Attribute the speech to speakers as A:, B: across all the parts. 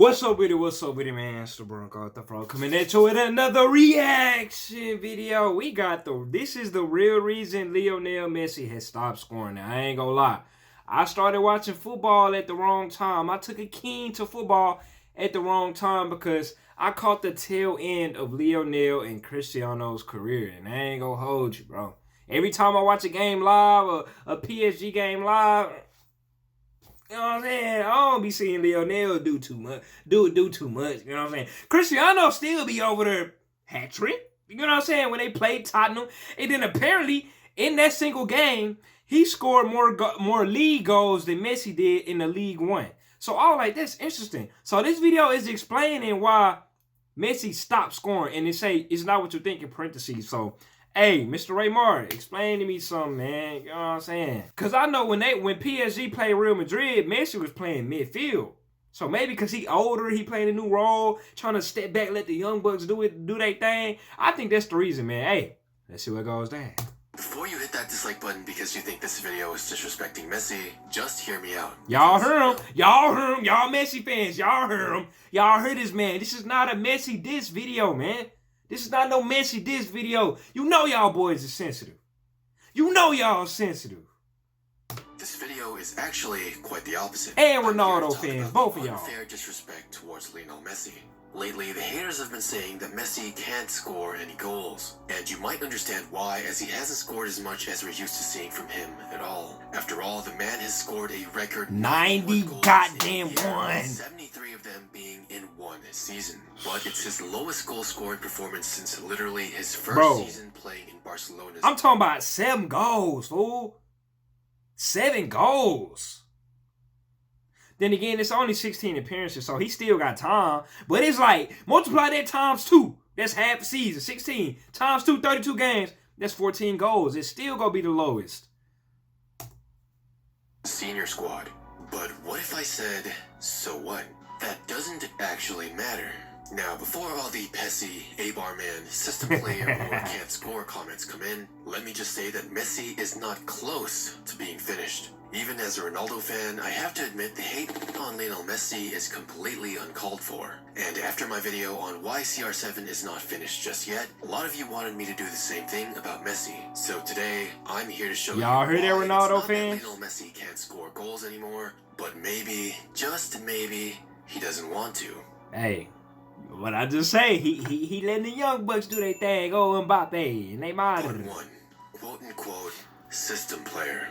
A: What's up with it? What's up with it, man? It's the Bronco the Pro coming at you with another reaction video. This is the real reason Lionel Messi has stopped scoring. Now, I ain't gonna lie. I started watching football at the wrong time. I took a keen to football at the wrong time because I caught the tail end of Lionel and Cristiano's career. And I ain't gonna hold you, bro. Every time I watch a game live, or a PSG game live, you know what I'm saying? I don't be seeing Lionel do too much. Do too much. You know what I'm saying? Cristiano still be over there hat trick. You know what I'm saying? When they played Tottenham. And then apparently, in that single game, he scored more league goals than Messi did in the League One. So I was like, that's interesting. So this video is explaining why Messi stopped scoring. And they say, it's not what you think in parentheses. So, hey, Mr. Raymar, explain to me something, man. You know what I'm saying? Because I know when PSG played Real Madrid, Messi was playing midfield. So maybe because he older, he playing a new role, trying to step back, let the young bucks do their thing. I think that's the reason, man. Hey, let's see what goes down.
B: Before you hit that dislike button because you think this video is disrespecting Messi, just hear me out.
A: Y'all heard him. Y'all heard him. Y'all Messi fans, y'all heard him. Y'all heard this, man. This is not a Messi diss video, man. This is not no Messi diss video. You know y'all boys are sensitive. You know y'all sensitive.
B: This video is actually quite the opposite.
A: And Ronaldo fans, both of y'all.
B: Unfair disrespect towards Lionel Messi. Lately, the haters have been saying that Messi can't score any goals. And you might understand why, as he hasn't scored as much as we're used to seeing from him at all. After all, the man has scored a record
A: 90 goddamn one.
B: 73 of them being in one season. But it's his lowest goal scoring performance since literally his first season playing in Barcelona.
A: I'm talking about 7 goals, fool. 7 goals. Then again, it's only 16 appearances, so he still got time. But it's like, multiply that times 2. That's half the season. 16 times 2, 32 games. That's 14 goals. It's still going to be the lowest.
B: Senior squad. But what if I said, so what? That doesn't actually matter. Now, before all the Messi, A-bar man, system player, or can't score comments come in, let me just say that Messi is not close to being finished. Even as a Ronaldo fan, I have to admit the hate on Lionel Messi is completely uncalled for. And after my video on why CR7 is not finished just yet, a lot of you wanted me to do the same thing about Messi. So today, I'm here to show
A: y'all heard that, Ronaldo fans?
B: Lionel Messi can't score goals anymore, but maybe, just maybe, he doesn't want to.
A: Hey, what I just say, he letting the young bucks do their thing. Oh, Mbappe, and they mind.
B: Part 1, quote-unquote, system player.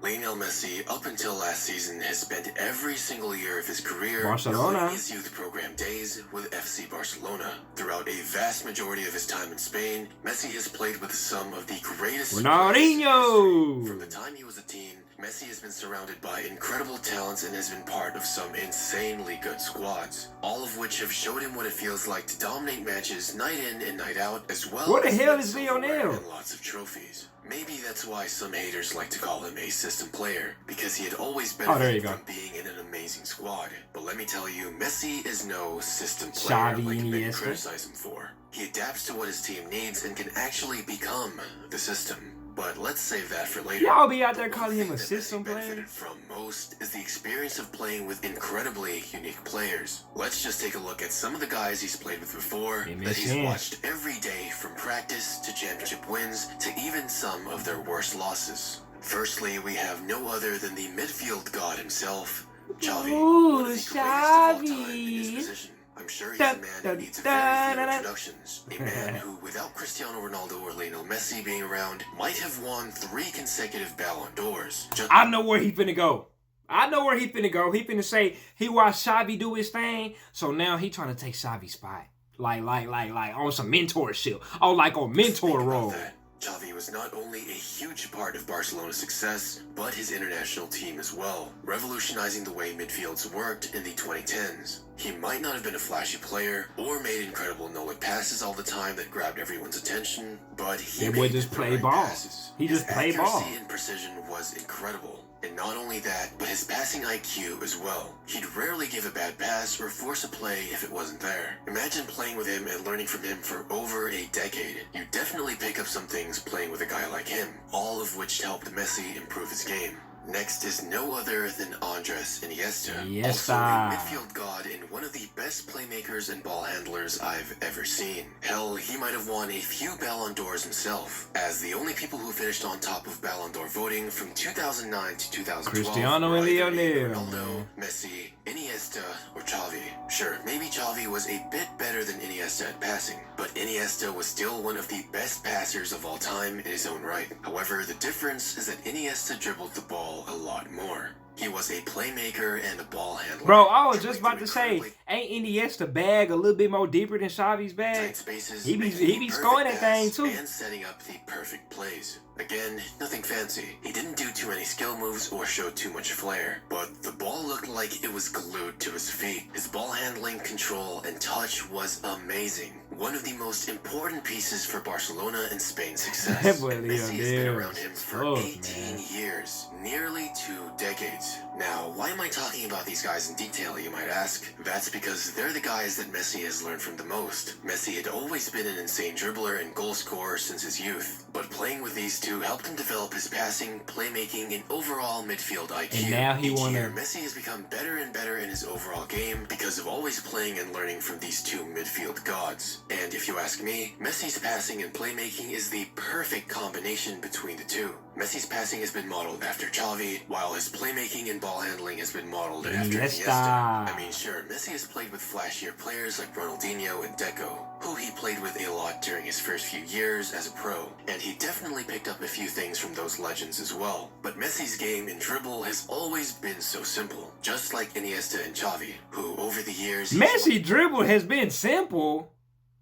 B: Lionel Messi, up until last season, has spent every single year of his career including his youth program days with FC Barcelona. Throughout a vast majority of his time in Spain, Messi has played with some of the greatest
A: Ronaldinho.
B: From the time he was a teen, Messi has been surrounded by incredible talents and has been part of some insanely good squads, all of which have showed him what it feels like to dominate matches night in and night out, as well
A: what the
B: as
A: hell is Lionel?
B: And lots of trophies. Maybe that's why some haters like to call him a system player, because he had always benefited from being in an amazing squad. But let me tell you, Messi is no system player like many criticize him for. He adapts to what his team needs and can actually become the system. But let's save that for later.
A: Y'all be out there calling him a system player?
B: Benefited from most is the experience of playing with incredibly unique players. Let's just take a look at some of the guys he's played with before that he's watched every day, from practice to championship wins to even some of their worst losses. Firstly, we have no other than the midfield god himself, Xavi.
A: Ooh,
B: one of the greatest of all time in his position. I'm sure he's a man who needs very few introductions. A man who, without Cristiano Ronaldo or Lionel Messi being around, might have won 3 consecutive Ballon d'Ors.
A: I know where he finna go. I know where he finna go. He finna say he watched Xavi do his thing, so now he trying to take Xavi's spot. Like on some mentorship. Oh, like on mentor role.
B: Xavi was not only a huge part of Barcelona's success, but his international team as well, revolutionizing the way midfields worked in the 2010s. He might not have been a flashy player, or made incredible no-look passes all the time that grabbed everyone's attention, but he made
A: just play ball.
B: Passes.
A: He just play ball.
B: His accuracy and precision was incredible. And not only that, but his passing IQ as well. He'd rarely give a bad pass or force a play if it wasn't there. Imagine playing with him and learning from him for over a decade. You definitely pick up some things playing with a guy like him, all of which helped Messi improve his game. Next is no other than Andres Iniesta, also
A: Iniesta.
B: a midfield god and one of the best playmakers and ball handlers I've ever seen. Hell, he might have won a few Ballon d'Ors himself, as the only people who finished on top of Ballon d'Or voting from 2009 to 2012
A: Cristiano
B: were
A: and
B: either
A: Lionel,
B: Ronaldo,
A: man.
B: Messi, Iniesta, or Xavi. Sure, maybe Xavi was a bit better than Iniesta at passing, but Iniesta was still one of the best passers of all time in his own right. However, the difference is that Iniesta dribbled the ball a lot more. He was a playmaker and a ball handler.
A: Bro, I was just about to say, ain't Iniesta bag a little bit more deeper than Xavi's bag? He be scoring that thing too.
B: And setting up the perfect plays. Again, nothing fancy. He didn't do too many skill moves or show too much flair, but the ball looked like it was glued to his feet. His ball handling, control, and touch was amazing. One of the most important pieces for Barcelona and Spain's success. And Messi has been around him for 18 years, nearly 2 decades. Now, why am I talking about these guys in detail, you might ask? That's because they're the guys that Messi has learned from the most. Messi had always been an insane dribbler and goal scorer since his youth, but playing with these two helped him develop his passing, playmaking, and overall midfield IQ.
A: And now he won
B: it. Messi has become better and better in his overall game because of always playing and learning from these two midfield gods. And if you ask me, Messi's passing and playmaking is the perfect combination between the two. Messi's passing has been modeled after Xavi, while his playmaking and ball handling has been modeled after Iniesta. I mean, sure, Messi has played with flashier players like Ronaldinho and Deco, who he played with a lot during his first few years as a pro, and he definitely picked up a few things from those legends as well. But Messi's game in dribble has always been so simple, just like Iniesta and Xavi, who over the years...
A: Messi dribble has been simple.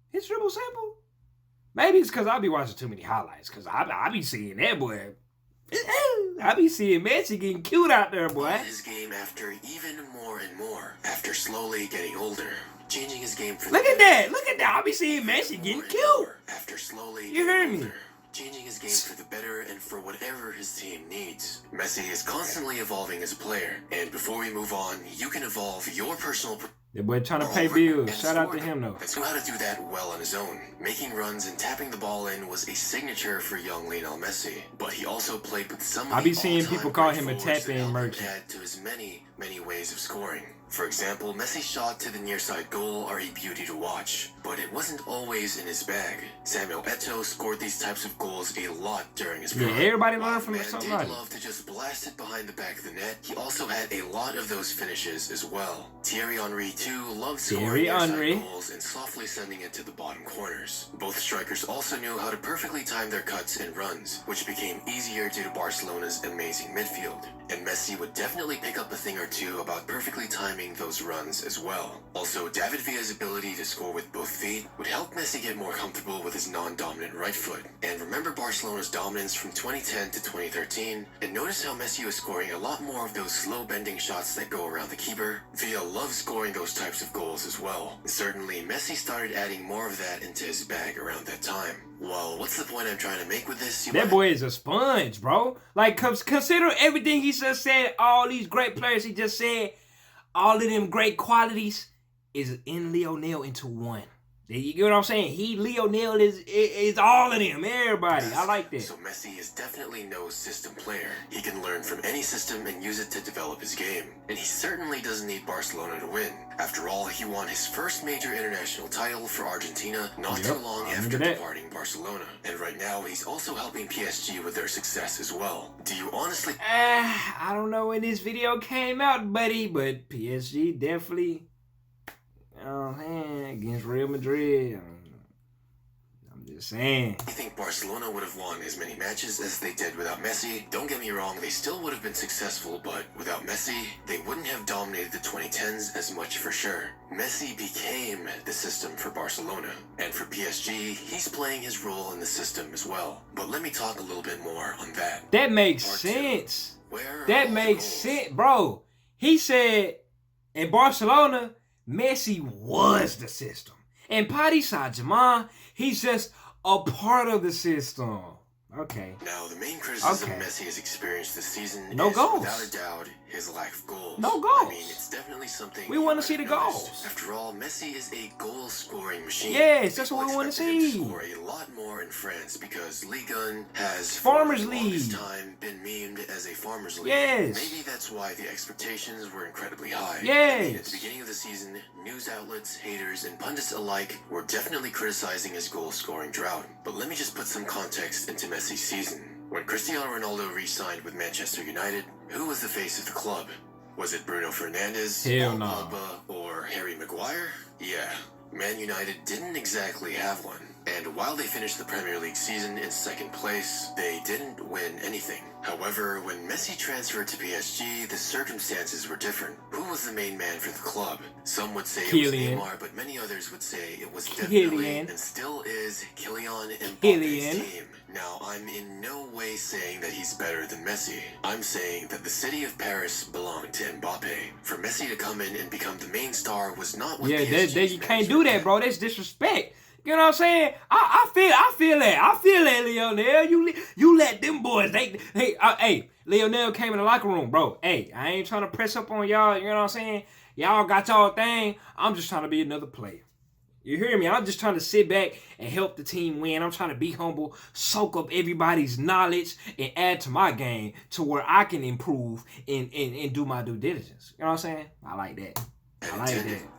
A: His dribble simple? Maybe it's because I be watching too many highlights, because I be seeing that boy. I be seeing Messi getting cute out there, boy.
B: His game after even more and more, after slowly getting older, changing his game for
A: Look at that! Look at that! I be seeing Messi getting cute.
B: After slowly
A: you heard me.
B: Changing his game for the better and for whatever his team needs. Messi is constantly evolving as a player, and before we move on, you can evolve your personal...
A: That boy trying to pay bills. Shout out to him though.
B: And so how to do that well on his own. Making runs and tapping the ball in was a signature for young Lionel Messi, but he also played with some of
A: I be seeing people call him a tap-in merchant.
B: Add to his many ways of scoring. For example, Messi's shot to the near side goal are a beauty to watch, but it wasn't always in his bag. Samuel Eto'o scored these types of goals a lot during his prime.
A: Yeah, everybody learned from something.
B: He did love to just blast it behind the back of the net. He also had a lot of those finishes as well. Thierry Henry too loved scoring near side goals and softly sending it to the bottom corners. Both strikers also knew how to perfectly time their cuts and runs, which became easier due to Barcelona's amazing midfield. And Messi would definitely pick up a thing or two about perfectly timing those runs as well. Also, David Villa's ability to score with both feet would help Messi get more comfortable with his non-dominant right foot. And remember Barcelona's dominance from 2010 to 2013, and notice how Messi was scoring a lot more of those slow bending shots that go around the keeper. Villa loves scoring those types of goals as well. And certainly, Messi started adding more of that into his bag around that time. Well, what's the point I'm trying to make with this?
A: That boy is a sponge, bro. Like, consider everything he just said, all these great players he just said, all of them great qualities is in Lionel into one. You get what I'm saying? Lionel is all of them, everybody. I like that.
B: So Messi is definitely no system player. He can learn from any system and use it to develop his game. And he certainly doesn't need Barcelona to win. After all, he won his first major international title for Argentina not too long after departing Barcelona. And right now, he's also helping PSG with their success as well. Do you honestly...
A: I don't know when this video came out, buddy, but PSG definitely... against Real Madrid. I'm just saying.
B: I think Barcelona would have won as many matches as they did without Messi. Don't get me wrong, they still would have been successful, but without Messi, they wouldn't have dominated the 2010s as much for sure. Messi became the system for Barcelona, and for PSG, he's playing his role in the system as well. But let me talk a little bit more on that.
A: That makes sense. That makes sense, bro. He said in Barcelona, Messi was the system. And Paris Saint-Germain, he's just a part of the system. Okay.
B: Now, the main criticism Messi has experienced this season
A: no
B: is,
A: goals.
B: without a doubt, his lack of goals.
A: No goals.
B: I mean, it's definitely something
A: we want to see the goals.
B: After all, Messi is a goal-scoring machine.
A: Yes, that's what we want to see.
B: Him to score a lot more in France because Ligue 1 has
A: Farmers
B: for the
A: League.
B: longest time been memed as a farmers league.
A: Yes.
B: Maybe that's why the expectations were incredibly high.
A: Yes.
B: I mean, at the beginning of the season, news outlets, haters, and pundits alike were definitely criticizing his goal-scoring drought. But let me just put some context into Messi's season. When Cristiano Ronaldo re-signed with Manchester United, who was the face of the club? Was it Bruno Fernandes,
A: Hell no.
B: Pogba, or Harry Maguire? Yeah, Man United didn't exactly have one. And while they finished the Premier League season in second place, they didn't win anything. However, when Messi transferred to PSG, the circumstances were different. Who was the main man for the club? Some would say it was Neymar, but many others would say it was definitely and still is Kylian Mbappe's team. Now, I'm in no way saying that he's better than Messi. I'm saying that the city of Paris belonged to Mbappe. For Messi to come in and become the main star was not what PSG's
A: you can't do that, bro. That's disrespect. You know what I'm saying? I feel that, Lionel. You let them boys. Hey, Lionel came in the locker room, bro. Hey, I ain't trying to press up on y'all. You know what I'm saying? Y'all got y'all thing. I'm just trying to be another player. You hear me? I'm just trying to sit back and help the team win. I'm trying to be humble, soak up everybody's knowledge, and add to my game to where I can improve and do my due diligence. You know what I'm saying? I like that.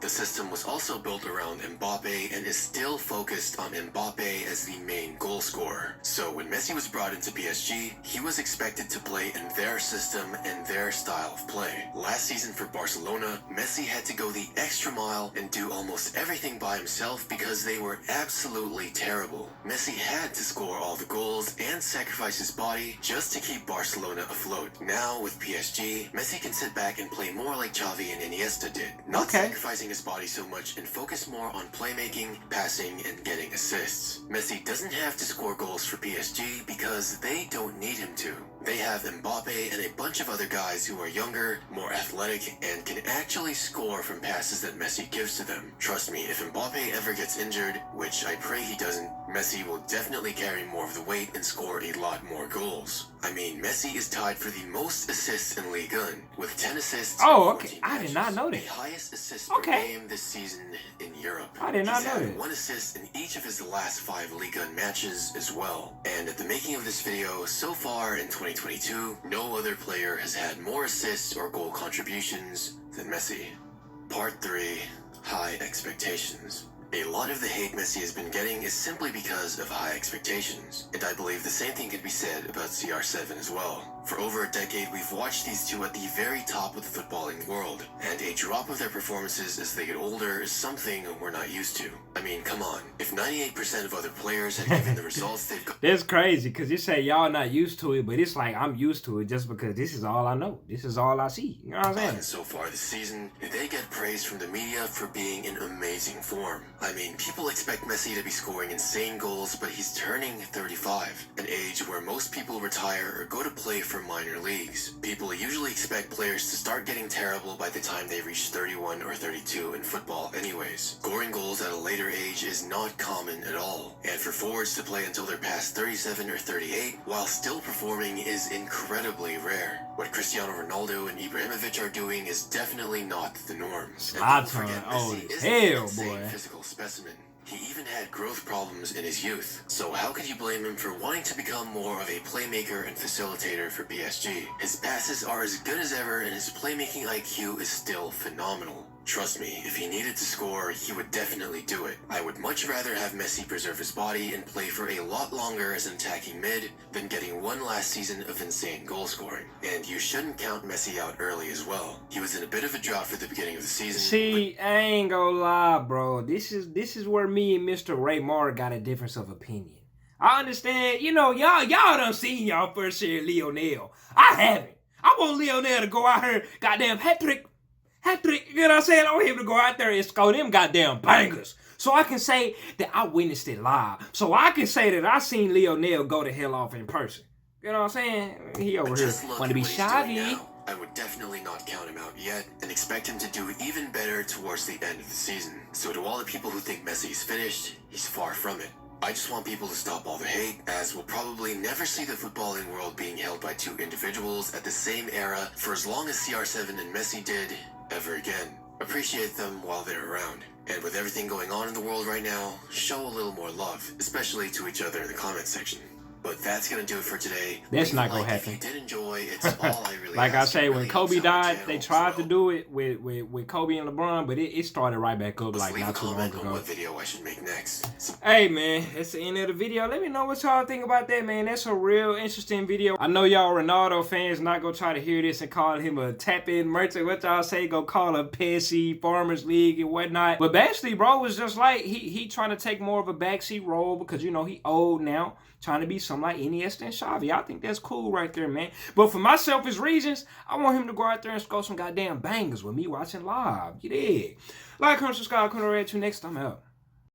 B: The system was also built around Mbappe and is still focused on Mbappe as the main goal scorer. So when Messi was brought into PSG, he was expected to play in their system and their style of play. Last season for Barcelona, Messi had to go the extra mile and do almost everything by himself because they were absolutely terrible. Messi had to score all the goals and sacrifice his body just to keep Barcelona afloat. Now with PSG, Messi can sit back and play more like Xavi and Iniesta did. Not sacrificing his body so much and focus more on playmaking, passing, and getting assists. Messi doesn't have to score goals for PSG because they don't need him to. They have Mbappe and a bunch of other guys who are younger, more athletic, and can actually score from passes that Messi gives to them. Trust me, if Mbappe ever gets injured, which I pray he doesn't, Messi will definitely carry more of the weight and score a lot more goals. I mean, Messi is tied for the most assists in Ligue 1, with 10 assists.
A: Oh, okay. I did not know that.
B: The highest assist per game this season in Europe.
A: I did not know that.
B: He's had 1 assist in each of his last 5 Ligue 1 matches as well. And at the making of this video, so far in 2022, no other player has had more assists or goal contributions than Messi. Part 3, high expectations. A lot of the hate Messi has been getting is simply because of high expectations, and I believe the same thing could be said about CR7 as well. For over a decade, we've watched these two at the very top of the footballing world, and a drop of their performances as they get older is something we're not used to. I mean, come on, if 98% of other players had given the results they've got...
A: That's crazy, because you say y'all not used to it, but it's like I'm used to it just because this is all I know. This is all I see. You know what I'm saying?
B: So far this season, they get praise from the media for being in amazing form. I mean, people expect Messi to be scoring insane goals, but he's turning 35, an age where most people retire or go to play for minor leagues. People usually expect players to start getting terrible by the time they reach 31 or 32 in football anyways. Scoring goals at a later age is not common at all, and for forwards to play until they're past 37 or 38 while still performing is incredibly rare. What Cristiano Ronaldo and Ibrahimovic are doing is definitely not the norm.
A: Zlatan, oh hell, boy.
B: Physical specimen. He even had growth problems in his youth. So how could you blame him for wanting to become more of a playmaker and facilitator for PSG? His passes are as good as ever and his playmaking IQ is still phenomenal. Trust me, if he needed to score, he would definitely do it. I would much rather have Messi preserve his body and play for a lot longer as an attacking mid than getting one last season of insane goal scoring. And you shouldn't count Messi out early as well. He was in a bit of a drought for the beginning of the season.
A: See, I ain't gonna lie, bro. This is where me and Mr. Raymar got a difference of opinion. I understand, you know, y'all done seen y'all first year Lionel. I haven't. I want Lionel to go out here, goddamn hat-trick, you know what I'm saying? I want him to go out there and score them goddamn bangers. So I can say that I witnessed it live. So I can say that I seen Lionel go to hell off in person. You know what I'm saying? He over here want to be Xavi.
B: I would definitely not count him out yet and expect him to do even better towards the end of the season. So to all the people who think Messi is finished, he's far from it. I just want people to stop all the hate, as we'll probably never see the footballing world being held by two individuals at the same era for as long as CR7 and Messi did, ever again. Appreciate them while they're around. And with everything going on in the world right now, show a little more love, especially to each other in the comment section. But that's gonna do it for today.
A: That's not gonna happen.
B: If you did enjoy, it's all I really
A: Like I
B: ask.
A: say,
B: It
A: when
B: really
A: Kobe
B: helps out the
A: died, they
B: channel as
A: tried to
B: well.
A: do it with Kobe and LeBron, but it started right back up
B: Let's
A: like
B: leave a
A: not too long
B: comment on
A: ago.
B: what video I should make next.
A: Hey man, that's the end of the video. Let me know what y'all think about that, man. That's a real interesting video. I know y'all Ronaldo fans not gonna try to hear this and call him a tap-in merchant. What y'all say? Go call a Pepsi, Farmers League and whatnot. But basically, bro, was just like he trying to take more of a backseat role because you know he old now, trying to be something like Iniesta and Xavi. I think that's cool right there, man. But for my selfish reasons, I want him to go out there and score some goddamn bangers with me watching live. You dig? Like, comment, subscribe, come to Red 2 next time out.